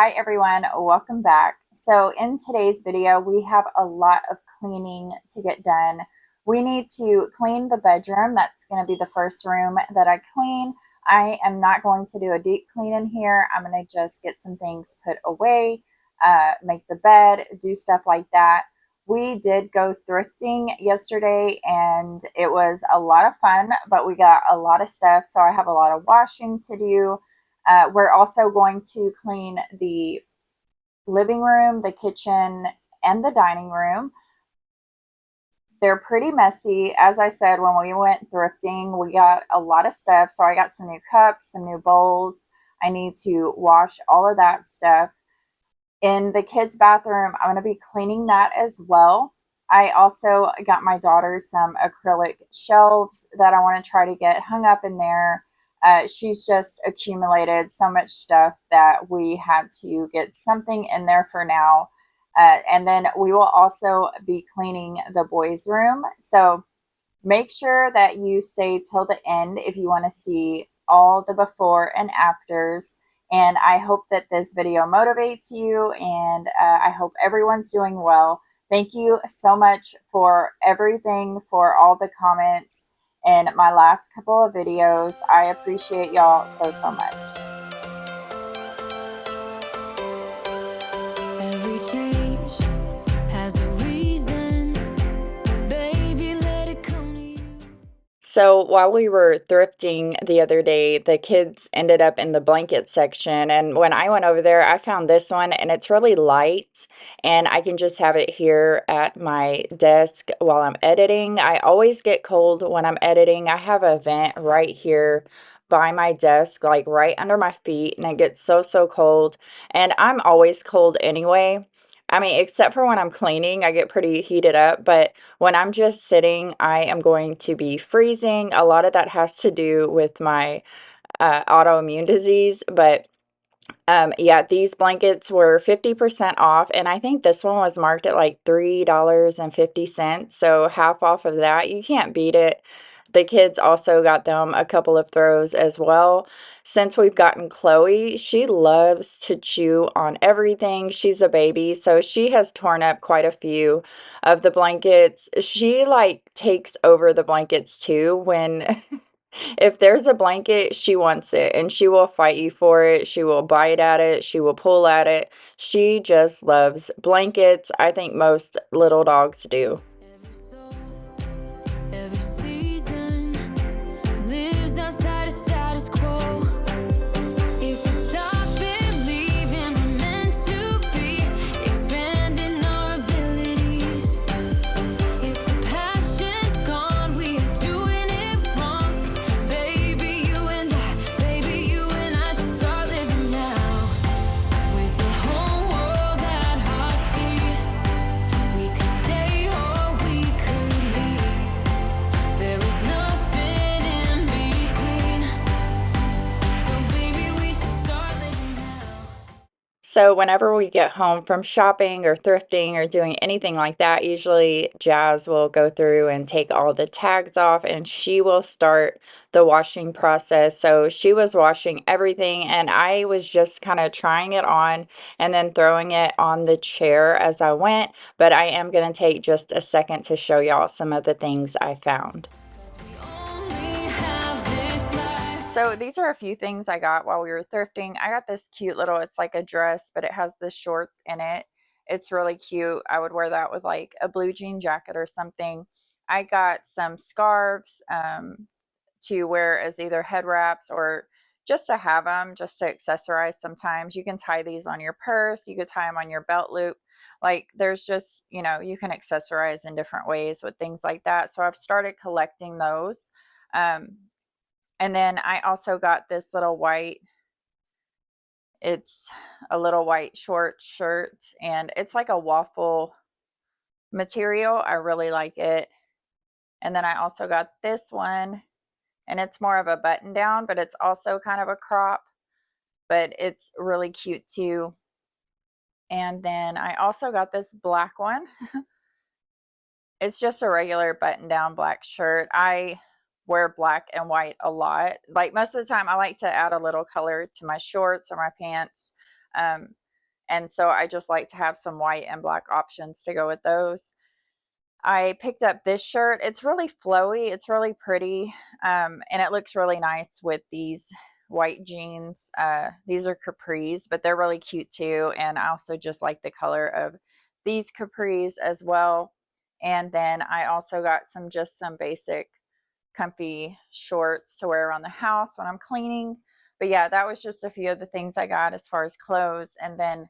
Hi everyone, welcome back. So in today's video, we have a lot of cleaning to get done. We need to clean the bedroom. That's going to be the first room that I clean. I am not going to do a deep clean in here. I'm going to just get some things put away, make the bed, do stuff like that. We did go thrifting yesterday and it was a lot of fun, but we got a lot of stuff. So I have a lot of washing to do. We're also going to clean the living room, the kitchen, and the dining room. They're pretty messy. As I said, when we went thrifting, we got a lot of stuff. So I got some new cups, some new bowls. I need to wash all of that stuff. In the kids' bathroom, I'm going to be cleaning that as well. I also got my daughter some acrylic shelves that I want to try to get hung up in there. She's just accumulated so much stuff that we had to get something in there for now. And then we will also be cleaning the boys' room. So make sure that you stay till the end if you want to see all the before and afters. And I hope that this video motivates you, and I hope everyone's doing well. Thank you so much for everything, for all the comments in my last couple of videos. I appreciate y'all so, so much. Every change has a reason, baby, let it come to you. So while we were thrifting the other day, the kids ended up in the blanket section. And when I went over there, I found this one and it's really light and I can just have it here at my desk while I'm editing. I always get cold when I'm editing. I have a vent right here by my desk, like right under my feet, and it gets so, so cold. And I'm always cold anyway. I mean, except for when I'm cleaning, I get pretty heated up, but when I'm just sitting, I am going to be freezing. A lot of that has to do with my autoimmune disease, but yeah, these blankets were 50% off, and I think this one was marked at like $3.50, so half off of that. You can't beat it. The kids also got them a couple of throws as well. Since we've gotten Chloe, she loves to chew on everything. She's a baby, so she has torn up quite a few of the blankets. She like takes over the blankets too when if there's a blanket, she wants it and she will fight you for it. She will bite at it. She will pull at it. She just loves blankets. I think most little dogs do. Every soul, every season lives outside of status quo. If we stop believing we're meant to be, expanding our abilities. If the passion's gone, we are doing it wrong. Baby, you and I should start living now. With the whole world at our feet, we could stay or we could leave. There is nothing in between. So baby, we should start living now. So whenever we get home from shopping or thrifting or doing anything like that, usually Jazz will go through and take all the tags off and she will start the washing process. So she was washing everything and I was just kind of trying it on and then throwing it on the chair as I went. But I am going to take just a second to show y'all some of the things I found. Only have this life. So these are a few things I got while we were thrifting. I got this cute little, it's like a dress, but it has the shorts in it. It's really cute. I would wear that with like a blue jean jacket or something. I got some scarves to wear as either head wraps or just to have them, just to accessorize sometimes. You can tie these on your purse. You could tie them on your belt loop. Like there's just, you can accessorize in different ways with things like that. So I've started collecting those. And then I also got this little white, it's a little white short shirt and it's like a waffle material. I really like it. And then I also got this one and it's more of a button down, but it's also kind of a crop, but it's really cute too. And then I also got this black one. It's just a regular button down black shirt. I wear black and white a lot. Like most of the time I like to add a little color to my shorts or my pants. And so I just like to have some white and black options to go with those. I picked up this shirt. It's really flowy. It's really pretty. And it looks really nice with these white jeans. These are capris, but they're really cute too. And I also just like the color of these capris as well. And then I also got some basic comfy shorts to wear around the house when I'm cleaning. But yeah, that was just a few of the things I got as far as clothes. And then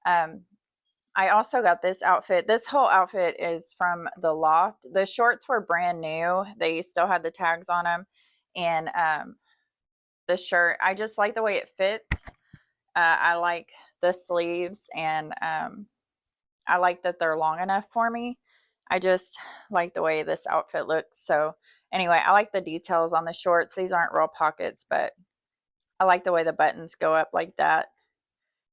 I also got this outfit. This whole outfit is from the Loft. The shorts were brand new. They still had the tags on them. And the shirt, I just like the way it fits. I like the sleeves, and I like that they're long enough for me. I just like the way this outfit looks. So anyway, I like the details on the shorts. These aren't real pockets, but I like the way the buttons go up like that.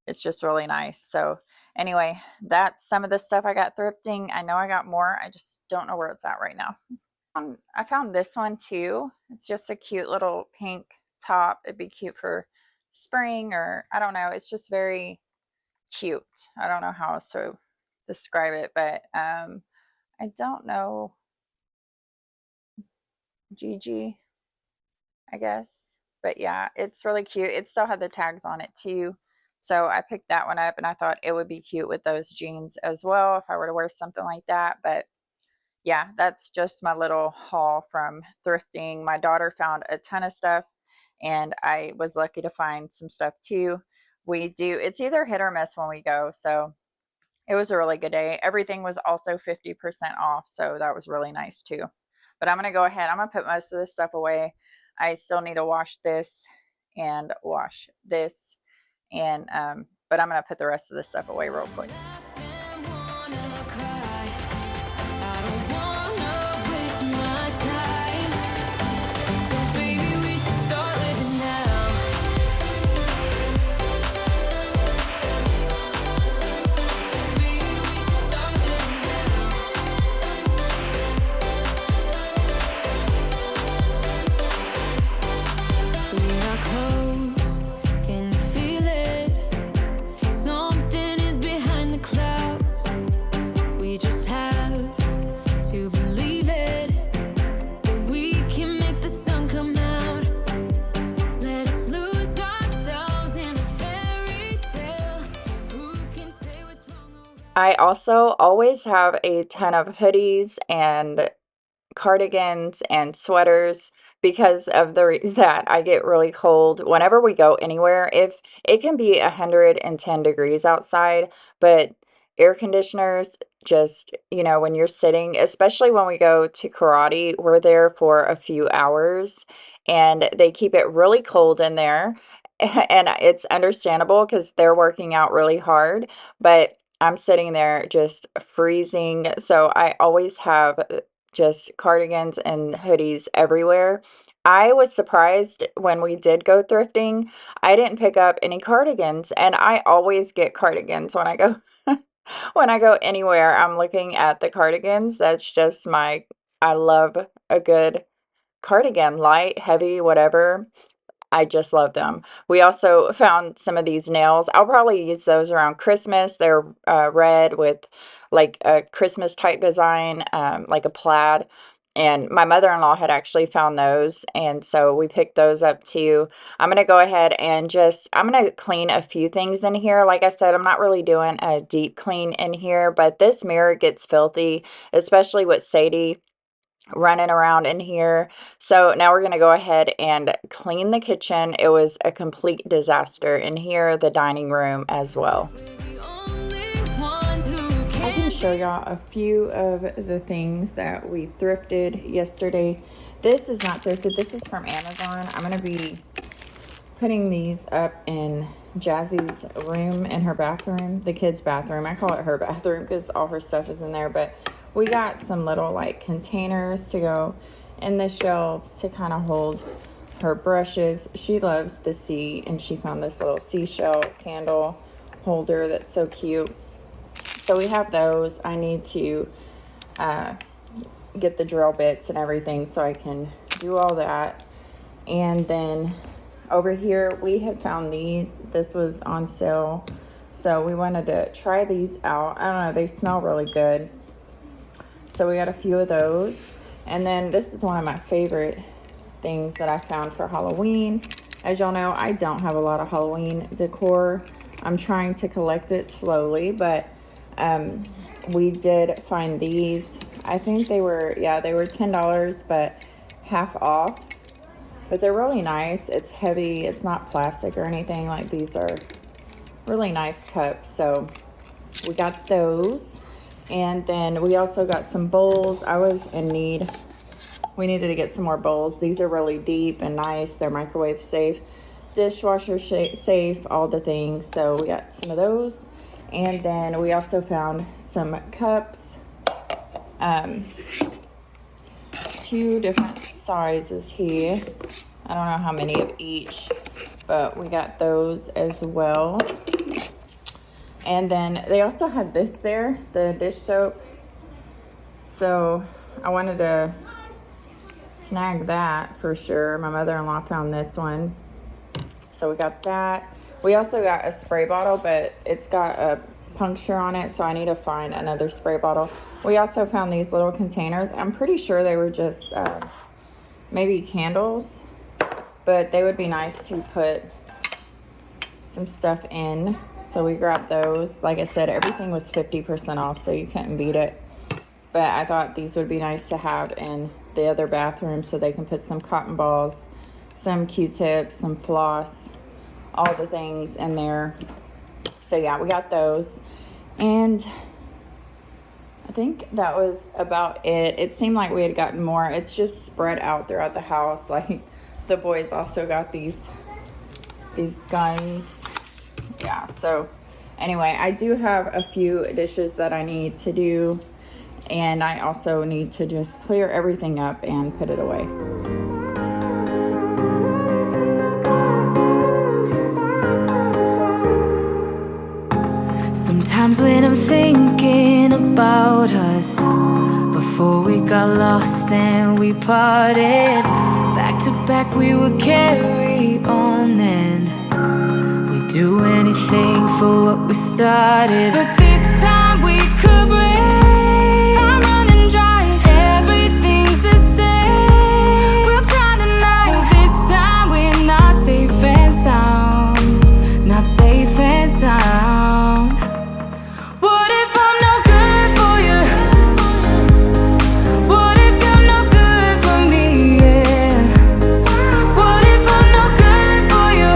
It's just really nice. So anyway, that's some of the stuff I got thrifting. I know I got more. I just don't know where it's at right now. I found this one too. It's just a cute little pink top. It'd be cute for spring, or I don't know. It's just very cute. I don't know how else to describe it, but I don't know. Gigi, I guess. But yeah, it's really cute. It still had the tags on it too. So I picked that one up, and I thought it would be cute with those jeans as well if I were to wear something like that. But yeah, that's just my little haul from thrifting. My daughter found a ton of stuff, and I was lucky to find some stuff too. It's either hit or miss when we go. So it was a really good day. Everything was also 50% off. So that was really nice too. But I'm going to go ahead. I'm going to put most of this stuff away. I still need to wash this and wash this. And, but I'm going to put the rest of this stuff away real quick. I also always have a ton of hoodies and cardigans and sweaters because of that I get really cold whenever we go anywhere. If it can be 110 degrees outside, but air conditioners just, when you're sitting, especially when we go to karate, we're there for a few hours and they keep it really cold in there. And it's understandable because they're working out really hard, but I'm sitting there just freezing. So I always have just cardigans and hoodies everywhere. I was surprised when we did go thrifting. I didn't pick up any cardigans, and I always get cardigans when I go when I go anywhere. I'm looking at the cardigans. That's just I love a good cardigan, light, heavy, whatever. I just love them. We also found some of these nails. I'll probably use those around Christmas. They're red with like a Christmas type design, like a plaid. And my mother-in-law had actually found those, and so we picked those up too. I'm going to go ahead and I'm going to clean a few things in here. Like I said, I'm not really doing a deep clean in here, but this mirror gets filthy, especially with Sadie running around in here. So now we're going to go ahead and clean the kitchen. It was a complete disaster in here, the dining room as well. I can show y'all a few of the things that we thrifted yesterday. This is not thrifted. This is from Amazon. I'm going to be putting these up in Jazzy's room in her bathroom, the kids' bathroom. I call it her bathroom because all her stuff is in there, but we got some little like containers to go in the shelves to kind of hold her brushes. She loves the sea, and she found this little seashell candle holder that's so cute. So we have those. I need to get the drill bits and everything so I can do all that. And then over here we had found these. This was on sale, So we wanted to try these out. I don't know, they smell really good. So we got a few of those. And then this is one of my favorite things that I found for Halloween. As y'all know, I don't have a lot of Halloween decor. I'm trying to collect it slowly, but we did find these. I think they were, yeah, they were $10, but half off. But they're really nice. It's heavy. It's not plastic or anything. Like, these are really nice cups. So we got those. And then we also got some bowls. I was in need. We needed to get some more bowls. These are really deep and nice. They're microwave safe, dishwasher safe, all the things. So we got some of those. And then we also found some cups. 2 different sizes here. I don't know how many of each, but we got those as well. And then they also had this there, the dish soap. So I wanted to snag that for sure. My mother-in-law found this one. So we got that. We also got a spray bottle, but it's got a puncture on it, so I need to find another spray bottle. We also found these little containers. I'm pretty sure they were just maybe candles, but they would be nice to put some stuff in. So we grabbed those. Like I said, everything was 50% off, so you couldn't beat it. But I thought these would be nice to have in the other bathroom, so they can put some cotton balls, some Q-tips, some floss, all the things in there. So yeah, we got those. And I think that was about it. It seemed like we had gotten more. It's just spread out throughout the house. Like, the boys also got these guns. Yeah, so anyway, I do have a few dishes that I need to do, and I also need to just clear everything up and put it away. Sometimes when I'm thinking about us, before we got lost and we parted, back to back we would carry on and we'd do anything for what we started. But this time we could break. I'm running dry, everything's the same. We'll try tonight, but this time we're not safe and sound. Not safe and sound. What if I'm no good for you? What if you're no good for me? Yeah. What if I'm no good for you?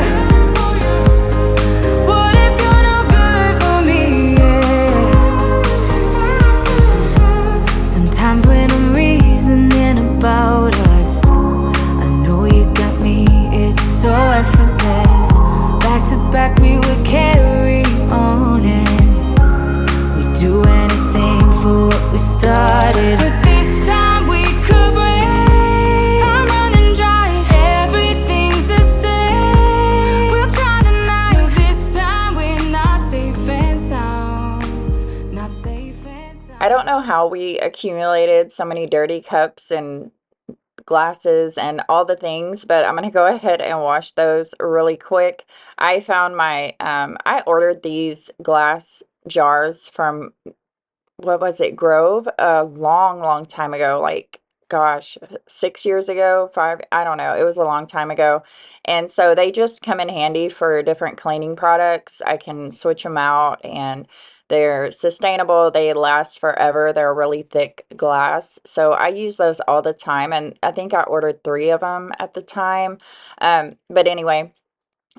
What if you're no good for me? Yeah. Sometimes when I'm reasoning about us, I know you got me, it's so effortless. Back to back we would carry on and do anything for what we started. But this time we could break. I'm running dry, everything's the same. We'll try tonight, but this time we're not safe and sound. Not safe and sound. I don't know how we accumulated so many dirty cups and glasses and all the things, but I'm gonna go ahead and wash those really quick. I found my I ordered these glass jars from, what was it, Grove, a long time ago, like, gosh, 6 years ago, 5, I don't know, it was a long time ago. And so they just come in handy for different cleaning products. I can switch them out, and they're sustainable, they last forever, they're really thick glass, so I use those all the time, and I think I ordered 3 of them at the time. But anyway,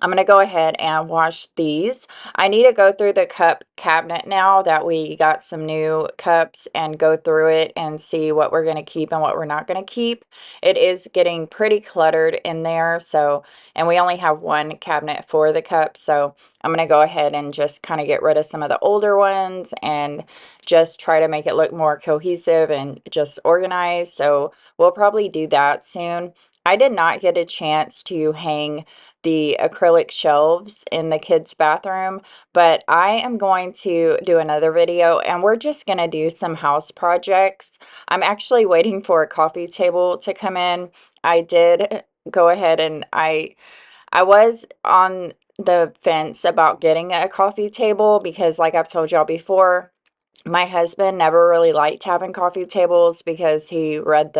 I'm going to go ahead and wash these. I need to go through the cup cabinet now that we got some new cups, and go through it and see what we're going to keep and what we're not going to keep. It is getting pretty cluttered in there, so, and we only have one cabinet for the cups, so I'm going to go ahead and just kind of get rid of some of the older ones and just try to make it look more cohesive and just organized. So we'll probably do that soon. I did not get a chance to hang the acrylic shelves in the kids' bathroom, but I am going to do another video, and we're just going to do some house projects. I'm actually waiting for a coffee table to come in. I did go ahead and I was on the fence about getting a coffee table because, like I've told y'all before, my husband never really liked having coffee tables because he read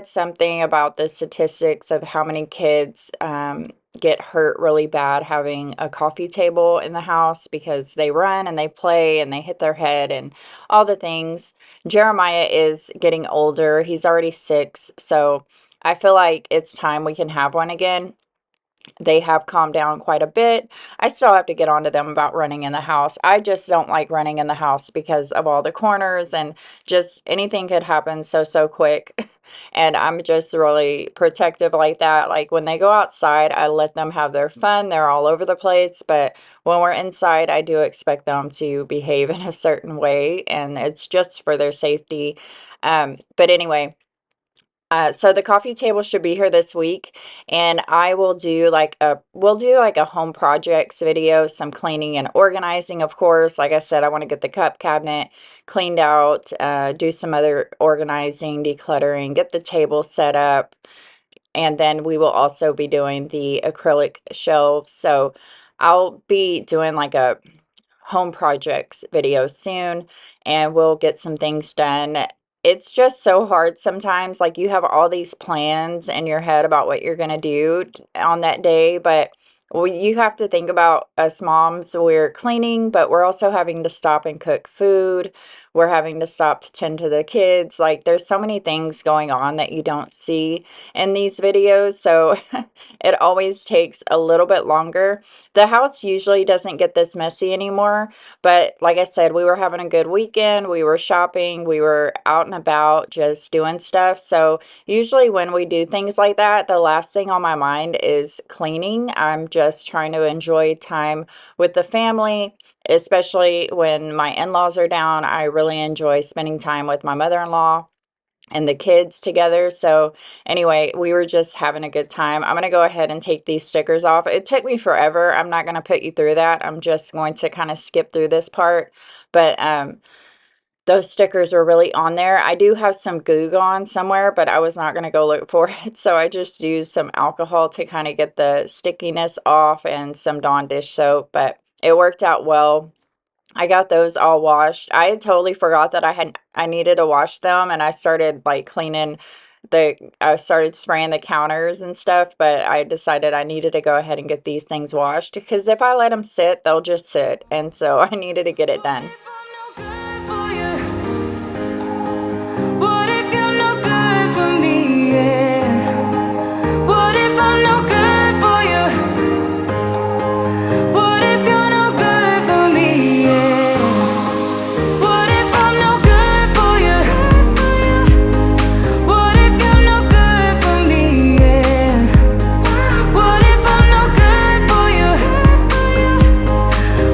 something about the statistics of how many kids get hurt really bad having a coffee table in the house because they run and they play and they hit their head and all the things. Jeremiah is getting older. He's already 6, so I feel like it's time we can have one again. They have calmed down quite a bit. I still have to get on to them about running in the house. I just don't like running in the house because of all the corners and just anything could happen so quick. And I'm just really protective like that. Like when they go outside, I let them have their fun. They're all over the place. But when we're inside, I do expect them to behave in a certain way. And it's just for their safety. But anyway. So the coffee table should be here this week, and I will do we'll do like a home projects video, some cleaning and organizing, of course. Like I said, I want to get the cup cabinet cleaned out, do some other organizing, decluttering, get the table set up, and then we will also be doing the acrylic shelves. So I'll be doing like a home projects video soon, and we'll get some things done. It's just so hard sometimes, like you have all these plans in your head about what you're going to do on that day, but you have to think about us moms. We're cleaning, but we're also having to stop and cook food. We're having to stop to tend to the kids. Like there's so many things going on that you don't see in these videos, so it always takes a little bit longer. The house usually doesn't get this messy anymore, but like I said, we were having a good weekend. We were shopping, we were out and about just doing stuff. So usually when we do things like that, the last thing on my mind is cleaning. I'm just trying to enjoy time with the family, especially when my in-laws are down. I really enjoy spending time with my mother-in-law and the kids together. So anyway, we were just having a good time. I'm going to go ahead and take these stickers off. It took me forever. I'm not going to put you through that. I'm just going to kind of skip through this part. But those stickers were really on there. I do have some Goo Gone somewhere, but I was not going to go look for it. So I just used some alcohol to kind of get the stickiness off and some Dawn dish soap, but it worked out well. I got those all washed. I had totally forgot that I needed to wash them, and I started like I started spraying the counters and stuff, but I decided I needed to go ahead and get these things washed because if I let them sit, they'll just sit. And so I needed to get it done. What if you're no good for me? Yeah. What if I'm no good for you? What if you're no good for me? Yeah. What if I'm no good for you? What if you're no good for me? Yeah. What if I'm no good for you?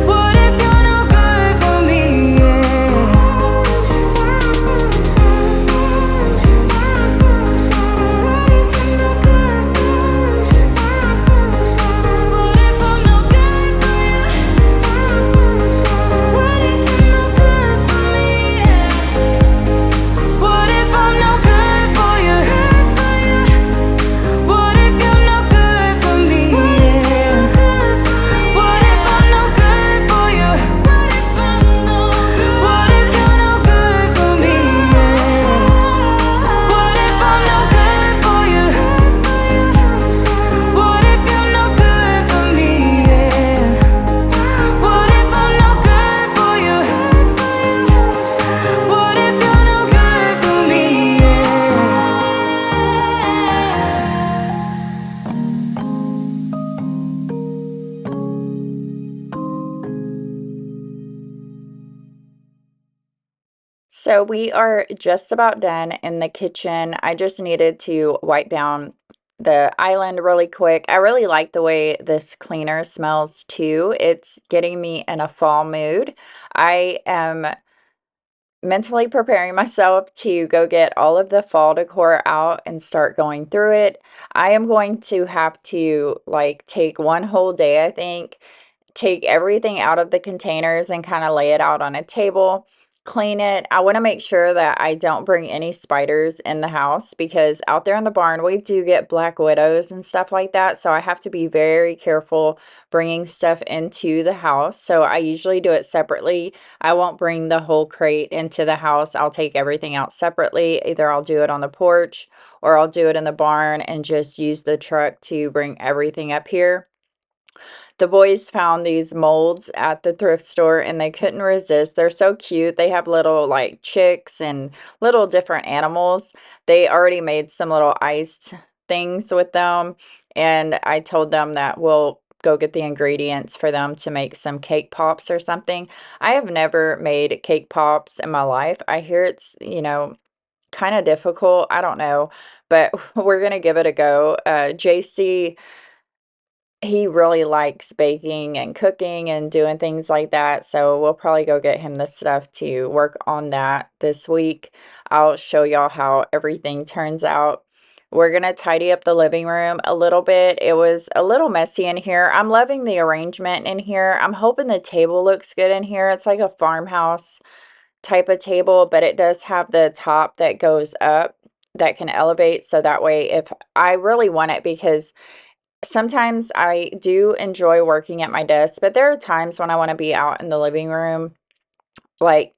What if you're no good for me? Yeah. So we are just about done in the kitchen. I just needed to wipe down the island really quick. I really like the way this cleaner smells too. It's getting me in a fall mood. I am mentally preparing myself to go get all of the fall decor out and start going through it. I am going to have to like take one whole day, I think, take everything out of the containers and kind of lay it out on a table, clean it. I want to make sure that I don't bring any spiders in the house because out there in the barn we do get black widows and stuff like that. So I have to be very careful bringing stuff into the house. So I usually do it separately. I won't bring the whole crate into the house. I'll take everything out separately. Either I'll do it on the porch or I'll do it in the barn and just use the truck to bring everything up here. The boys found these molds at the thrift store and they couldn't resist. They're so cute. They have little like chicks and little different animals. They already made some little iced things with them. And I told them that we'll go get the ingredients for them to make some cake pops or something. I have never made cake pops in my life. I hear it's, kind of difficult. I don't know, but we're going to give it a go. JC, he really likes baking and cooking and doing things like that, so we'll probably go get him the stuff to work on that this week. I'll show y'all how everything turns out. We're gonna tidy up the living room a little bit. It was a little messy in here. I'm loving the arrangement in here. I'm hoping the table looks good in here. It's like a farmhouse type of table, but it does have the top that goes up that can elevate, so that way if I really want it, because sometimes I do enjoy working at my desk, but there are times when I want to be out in the living room, like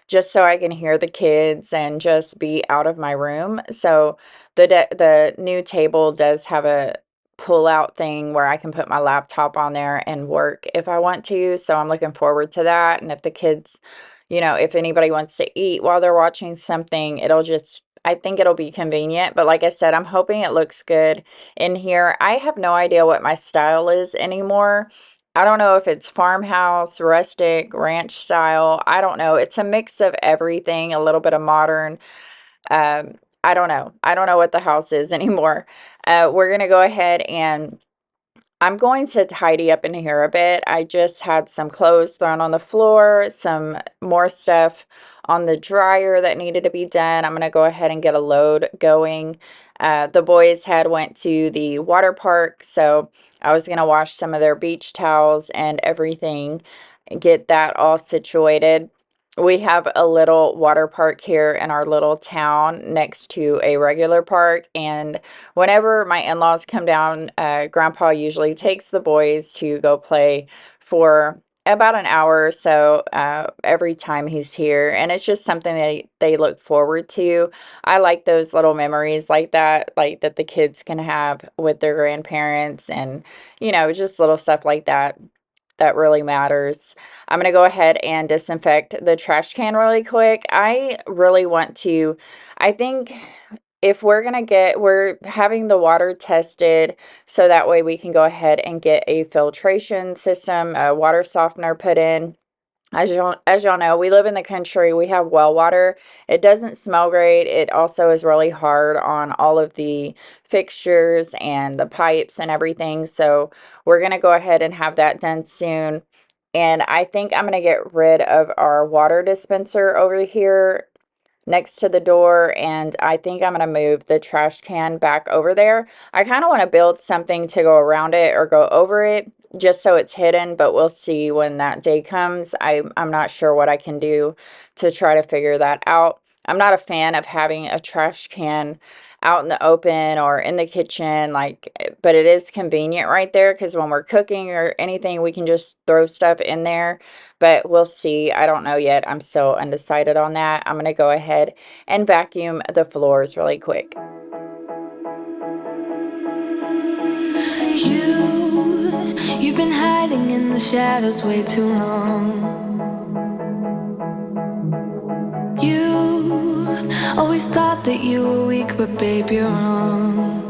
just so I can hear the kids and just be out of my room. So the new table does have a pull out thing where I can put my laptop on there and work if I want to. So I'm looking forward to that. And if the kids, if anybody wants to eat while they're watching something, I think it'll be convenient. But like I said, I'm hoping it looks good in here. I have no idea what my style is anymore. I don't know if it's farmhouse, rustic, ranch style. I don't know. It's a mix of everything, a little bit of modern. Um, I don't know. I don't know what the house is anymore. We're going to go ahead and I'm going to tidy up in here a bit. I just had some clothes thrown on the floor, some more stuff on the dryer that needed to be done. I'm going to go ahead and get a load going. The boys had went to the water park, so I was going to wash some of their beach towels and everything, get that all situated. We have a little water park here in our little town next to a regular park, and whenever my in-laws come down, Grandpa usually takes the boys to go play for about an hour or so every time he's here, and it's just something they look forward to. I like those little memories like that the kids can have with their grandparents, and just little stuff like that really matters. I'm going to go ahead and disinfect the trash can really quick. I really want to, I think if we're having the water tested so that way we can go ahead and get a filtration system, a water softener put in. As y'all know, we live in the country. We have well water. It doesn't smell great. It also is really hard on all of the fixtures and the pipes and everything. So we're going to go ahead and have that done soon. And I think I'm going to get rid of our water dispenser over here next to the door, and I think I'm going to move the trash can back over there. I kind of want to build something to go around it or go over it just so it's hidden, but we'll see when that day comes. I'm not sure what I can do to try to figure that out. I'm not a fan of having a trash can out in the open or in the kitchen, but it is convenient right there because when we're cooking or anything, we can just throw stuff in there. But we'll see. I don't know yet. I'm so undecided on that. I'm going to go ahead and vacuum the floors really quick. You've been hiding in the shadows way too long. You always thought that you were weak, but babe, you're wrong.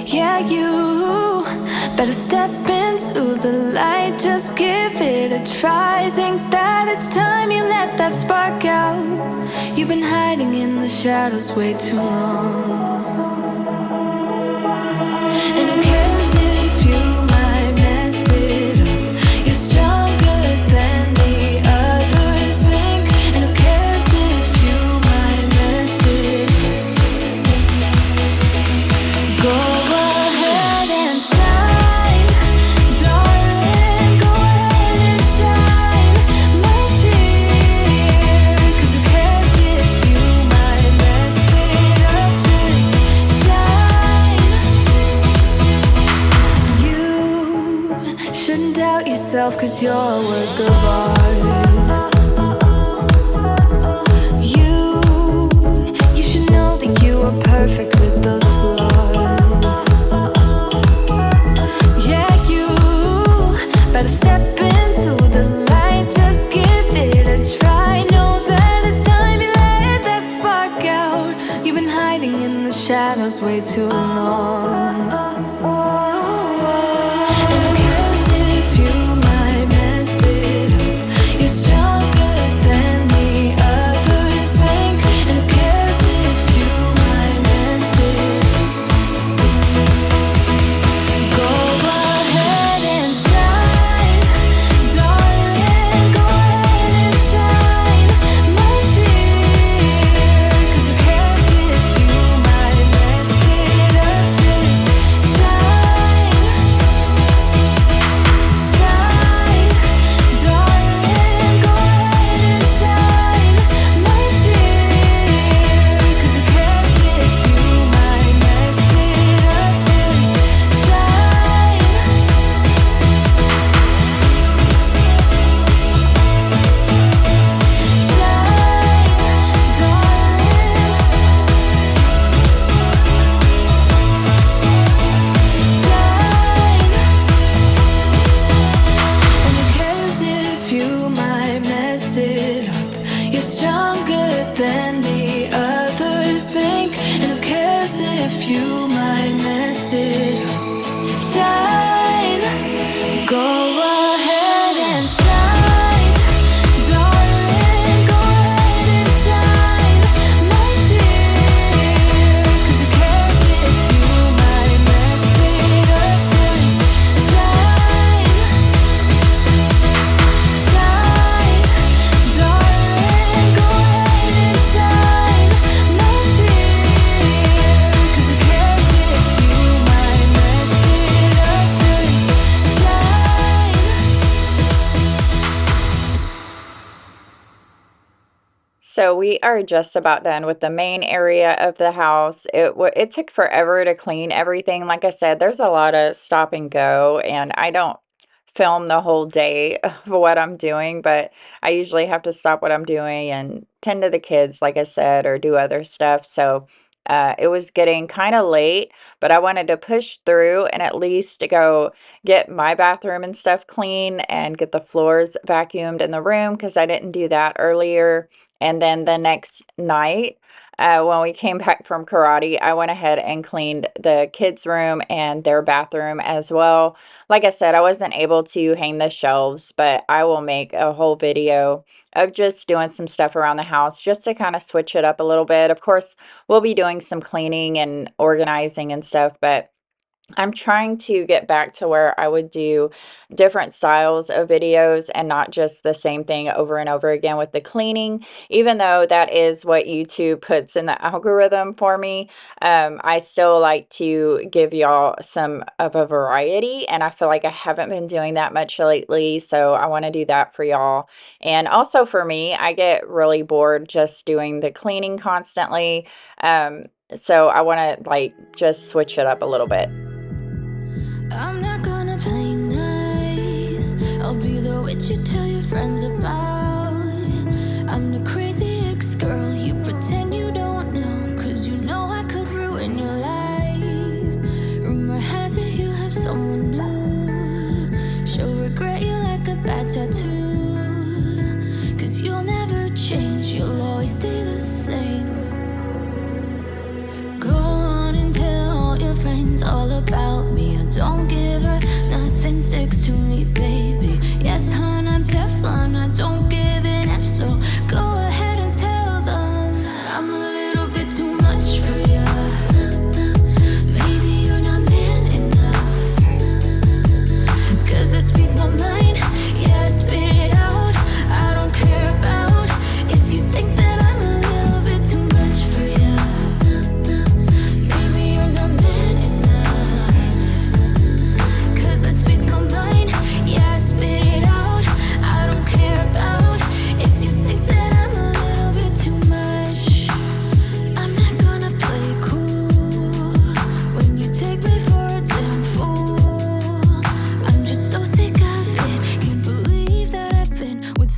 Yeah, you better step into the light, just give it a try. Think that it's time you let that spark out. You've been hiding in the shadows way too long. And who cares if you might mess it up? You're stronger than the others think. And who cares if you might mess it up? Go ahead and shine, darling. Go ahead and shine. Might yourself, 'cause you're a work of art. You should know that you are perfect with those flaws. Yeah, you better step into the light, just give it a try. Know that it's time you let that spark out. You've been hiding in the shadows way too long. So we are just about done with the main area of the house. It took forever to clean everything. Like I said, there's a lot of stop and go, and I don't film the whole day of what I'm doing, but I usually have to stop what I'm doing and tend to the kids, like I said, or do other stuff. So it was getting kind of late, but I wanted to push through and at least go get my bathroom and stuff clean and get the floors vacuumed in the room because I didn't do that earlier. And then the next night, when we came back from karate, I went ahead and cleaned the kids' room and their bathroom as well. Like I said, I wasn't able to hang the shelves, but I will make a whole video of just doing some stuff around the house just to kind of switch it up a little bit. Of course, we'll be doing some cleaning and organizing and stuff, but I'm trying to get back to where I would do different styles of videos and not just the same thing over and over again with the cleaning, even though that is what YouTube puts in the algorithm for me. I still like to give y'all some of a variety, and I feel like I haven't been doing that much lately, so I want to do that for y'all. And also for me, I get really bored just doing the cleaning constantly. So I want to like just switch it up a little bit. I'm not gonna play nice. I'll be the witch you tell your friends about. I'm the crazy ex-girl you pretend you don't know, 'cause you know I could ruin your life. Rumor has it you have someone new. She'll regret you like a bad tattoo, 'cause you'll never change, you'll always stay the same. Go on and tell all your friends all about me. I don't give a nothing sticks to me, baby. Yes, hon, I'm Teflon, I don't give an F, so go ahead and tell them I'm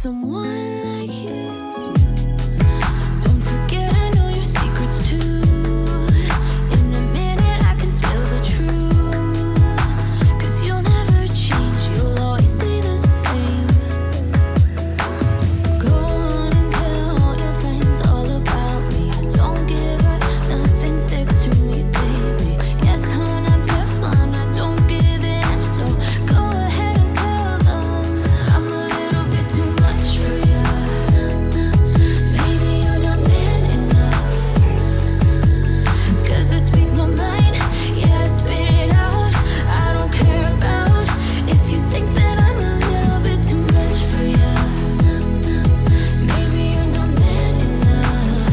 someone like you. Don't forget I know your secrets too. In a minute I can spill the truth. 'Cause you'll never change, you'll always stay the same. Go on and tell all your friends all about me. I don't give up, nothing sticks to me, baby. Yes, hon, I'm Teflon, I don't give it up. So go ahead and tell them I'm a little bit too much for you. Maybe you're not man enough. 'Cause I speak my mind, yeah, I spit it out. I don't care about if you think that I'm a little bit too much for you. Maybe you're not man enough.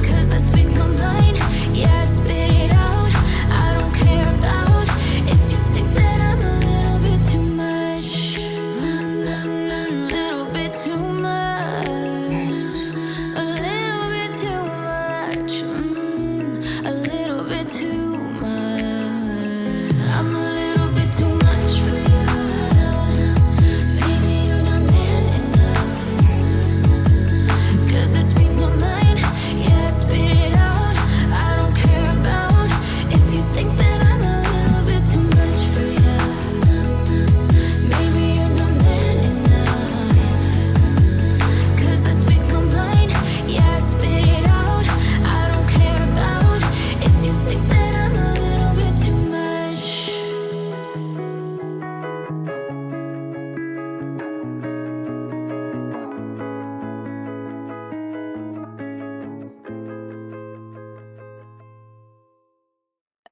'Cause I speak my mind, yeah, I spit it out. I don't care about if you think that I'm a little bit too much. Little bit too much. A little bit too much. A little bit too much. I'm a little bit too much for you. Maybe you're not man enough. 'Cause I speak my mind, yeah, I spit it out. I don't care about if you think that I'm a little bit too much for you. Maybe you're not man enough. 'Cause I speak my mind, yeah, I spit it out. I don't care about if you think that I'm a little bit too much.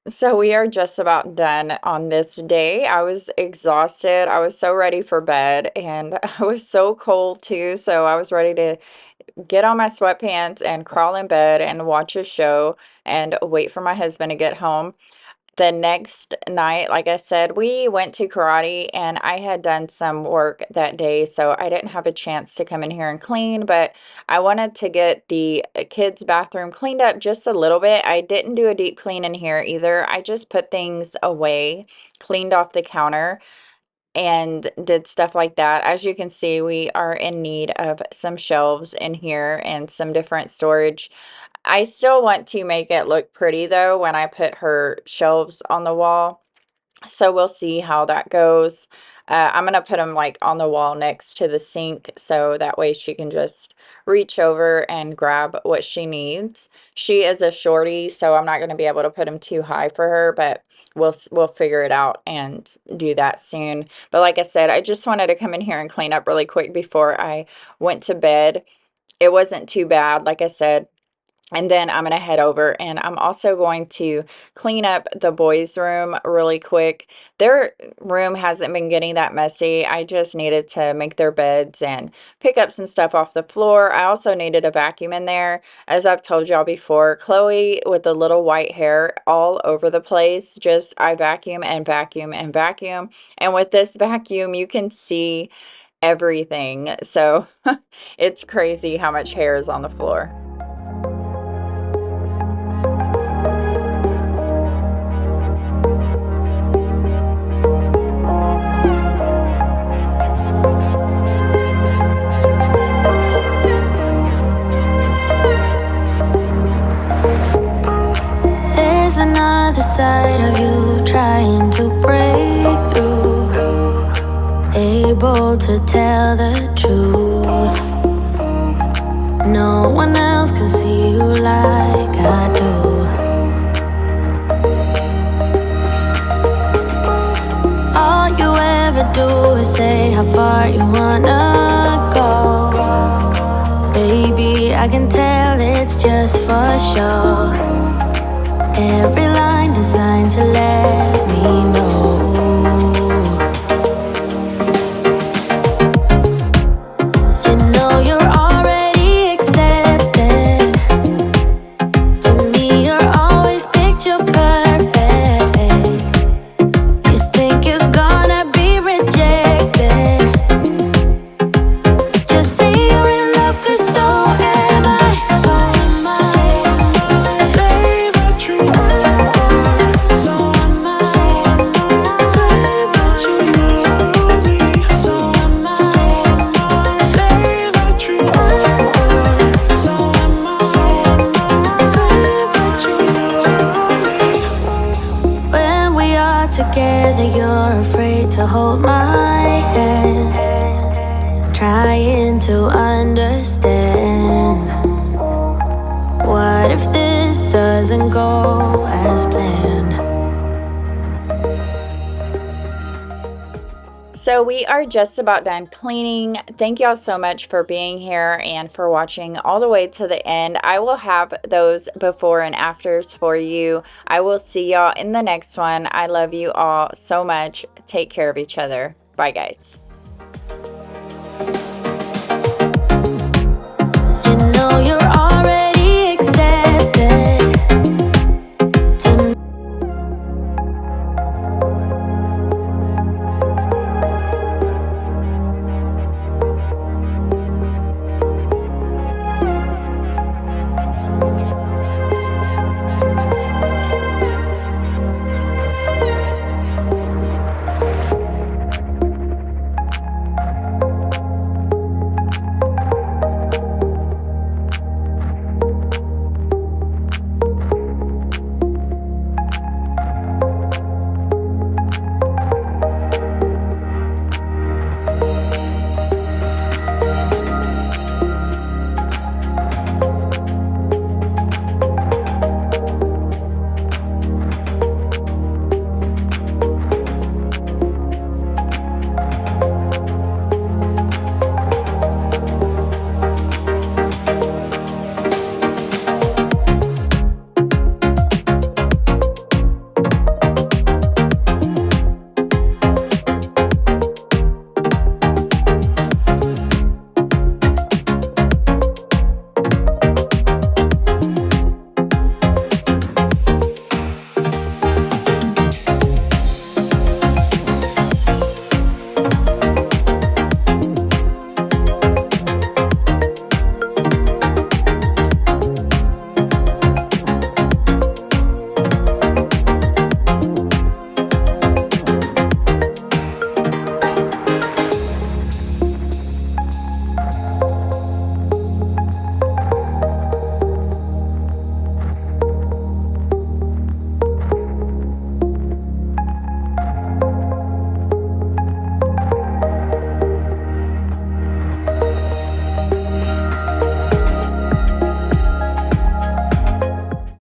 So we are just about done on this day. I was exhausted. I was so ready for bed, and I was so cold too. So I was ready to get on my sweatpants and crawl in bed and watch a show and wait for my husband to get home. The next night, like I said, we went to karate, and I had done some work that day, so I didn't have a chance to come in here and clean, but I wanted to get the kids' bathroom cleaned up just a little bit. I didn't do a deep clean in here either. I just put things away, cleaned off the counter, and did stuff like that. As you can see, we are in need of some shelves in here and some different storage. I still want to make it look pretty though when I put her shelves on the wall. So we'll see how that goes. I'm gonna put them like on the wall next to the sink, so that way she can just reach over and grab what she needs. She is a shorty, so I'm not gonna be able to put them too high for her, but we'll figure it out and do that soon. But like I said, I just wanted to come in here and clean up really quick before I went to bed. It wasn't too bad, like I said. And then I'm going to head over, and I'm also going to clean up the boys' room really quick. Their room hasn't been getting that messy. I just needed to make their beds and pick up some stuff off the floor. I also needed a vacuum in there. As I've told y'all before, Chloe with the little white hair all over the place, just I vacuum and vacuum and vacuum. And with this vacuum, you can see everything. So it's crazy how much hair is on the floor. There's another side of you trying to break through, able to tell the truth. No one else can see you like I do. All you ever do is say how far you wanna go. Baby, I can tell it's just for show. Every line designed to let me know. You know you're already accepted. To me, you're always picture perfect. You think you're gonna be rejected. Just say you're in love, 'cause so am I. So am I. Say that you are. So am I. head, trying to understand. What if this doesn't go as planned? So we are just about done cleaning. Thank y'all so much for being here and for watching all the way to the end. I will have those before and afters for you. I will see y'all in the next one. I love you all so much. Take care of each other. Bye, guys. You know you're